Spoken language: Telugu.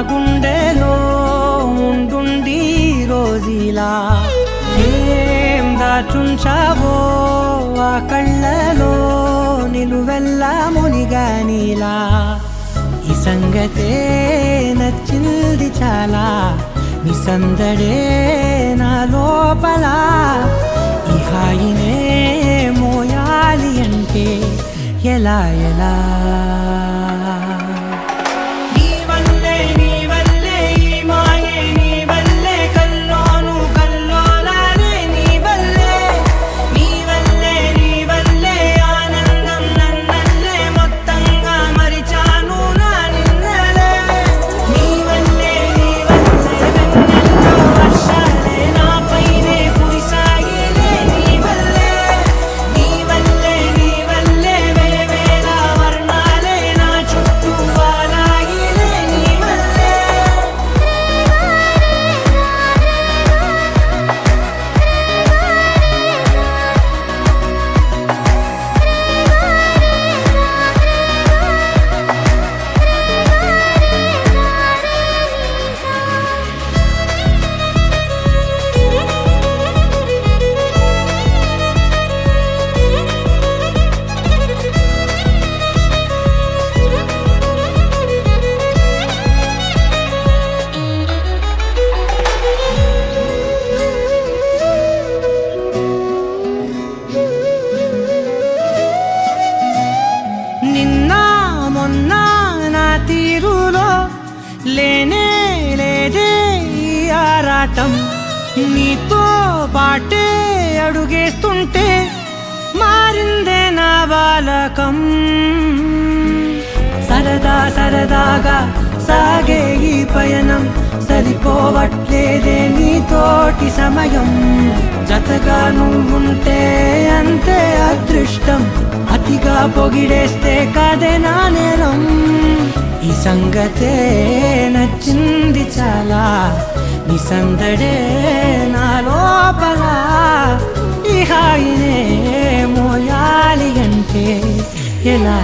గుండెలో ఉండుండి రోజీలా ఏం దాచుంచావో ఆ కళ్ళలో నిలువెల్లా మునిగానిలా ఈ సంగతే నచ్చింది చాలా నీ సందడే నా లోపల ఈ హాయినే మోయాలి అంటే ఎలా ఎలా లేనే లేదే ఈ ఆరాటం నీతో పాటే అడుగేస్తుంటే మారిందే నా బాలకం సరదా సరదాగా సాగే ఈ పయనం సరిపోవట్లేదే నీతోటి సమయం జతగా నువ్వుంటే అంతే అదృష్టం అతిగా పొగిడేస్తే కదే నా నేరం ఈ సంగతే నచ్చింది చాలా నీ సందడే నా లోపల ఈ హాయినే మోయాలి అంటే ఎలా